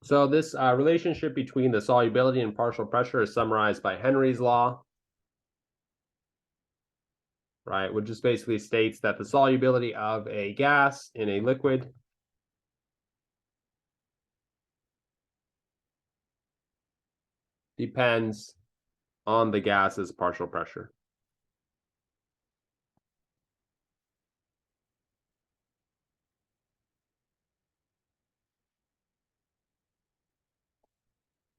So this relationship between the solubility and partial pressure is summarized by Henry's law, right? Which just basically states that the solubility of a gas in a liquid depends on the gas's partial pressure.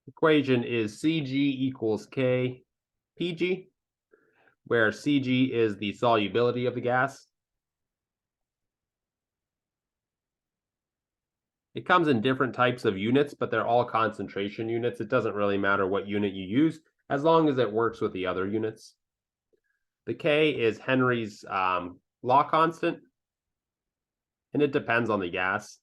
Equation is Cg equals K Pg, where Cg is the solubility of the gas. It comes in different types of units, but they're all concentration units. It doesn't really matter what unit you use, as long as it works with the other units. The K is Henry's law constant, and it depends on the gas.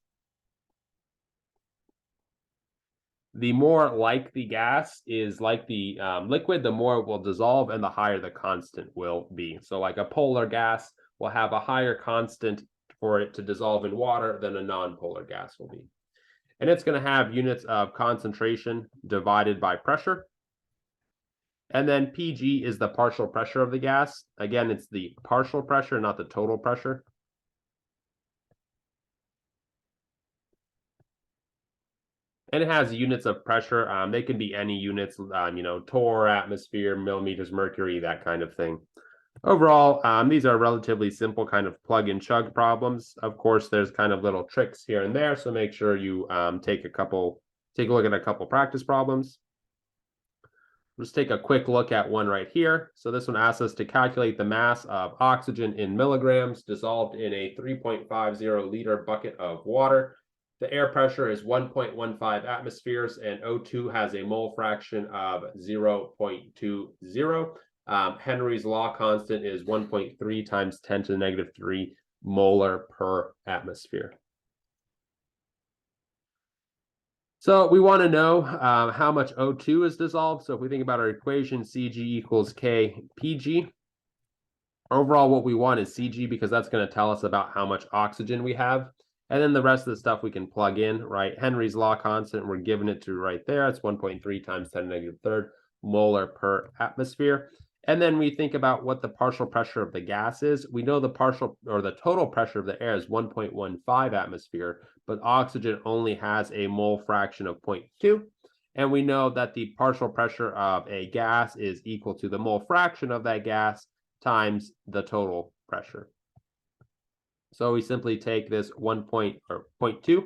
The more like the gas is like the liquid, the more it will dissolve and the higher the constant will be. So like a polar gas will have a higher constant for it to dissolve in water than a non-polar gas will be. And it's going to have units of concentration divided by pressure. And then Pg is the partial pressure of the gas. Again, it's the partial pressure, not the total pressure. And it has units of pressure. They can be any units, torr, atmosphere, millimeters, mercury, that kind of thing. Overall, these are relatively simple kind of plug and chug problems. Of course, there's kind of little tricks here and there, so make sure you take a look at a couple practice problems. Let's take a quick look at one right here. So this one asks us to calculate the mass of oxygen in milligrams dissolved in a 3.50 liter bucket of water. The air pressure is 1.15 atmospheres, and O2 has a mole fraction of 0.20. Henry's law constant is 1.3 times 10 to the negative 3 molar per atmosphere. So we want to know how much O2 is dissolved. So if we think about our equation, Cg equals K Pg. Overall, what we want is Cg because that's going to tell us about how much oxygen we have. And then the rest of the stuff we can plug in, right? Henry's law constant, we're giving it to right there. It's 1.3 times 10 to the negative third molar per atmosphere. And then we think about what the partial pressure of the gas is. We know the total pressure of the air is 1.15 atmosphere, but oxygen only has a mole fraction of 0.2. And we know that the partial pressure of a gas is equal to the mole fraction of that gas times the total pressure. So we simply take this 0.2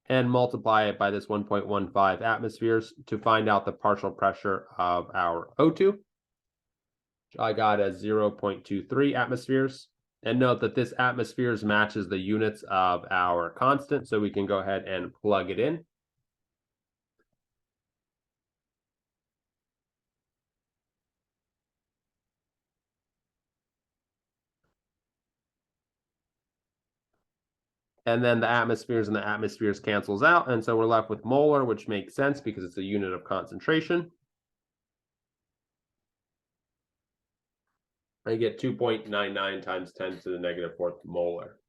and multiply it by this 1.15 atmospheres to find out the partial pressure of our O2, which I got as 0.23 atmospheres. And note that this atmospheres matches the units of our constant, so we can go ahead and plug it in. And then the atmospheres and the atmospheres cancels out. And so we're left with molar, which makes sense because it's a unit of concentration. I get 2.99 times 10 to the negative fourth molar.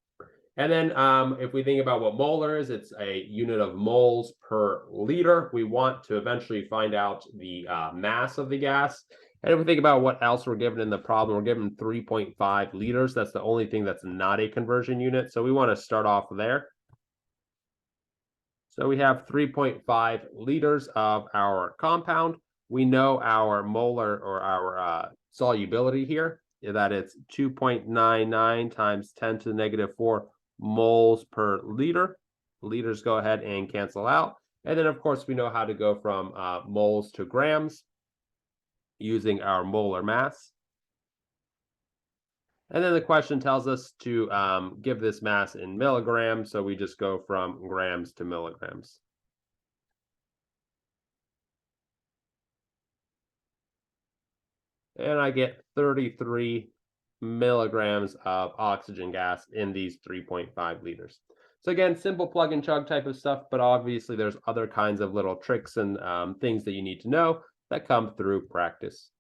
And then if we think about what molar is, it's a unit of moles per liter. We want to eventually find out the mass of the gas. And if we think about what else we're given in the problem, we're given 3.5 liters. That's the only thing that's not a conversion unit. So we want to start off there. So we have 3.5 liters of our compound. We know our molar or our solubility here, that it's 2.99 times 10 to the negative 4 moles per liter. Liters go ahead and cancel out. And then, of course, we know how to go from moles to grams using our molar mass. And then the question tells us to give this mass in milligrams, so we just go from grams to milligrams. And I get 33 milligrams of oxygen gas in these 3.5 liters. So again, simple plug and chug type of stuff, but obviously there's other kinds of little tricks and things that you need to know that come through practice.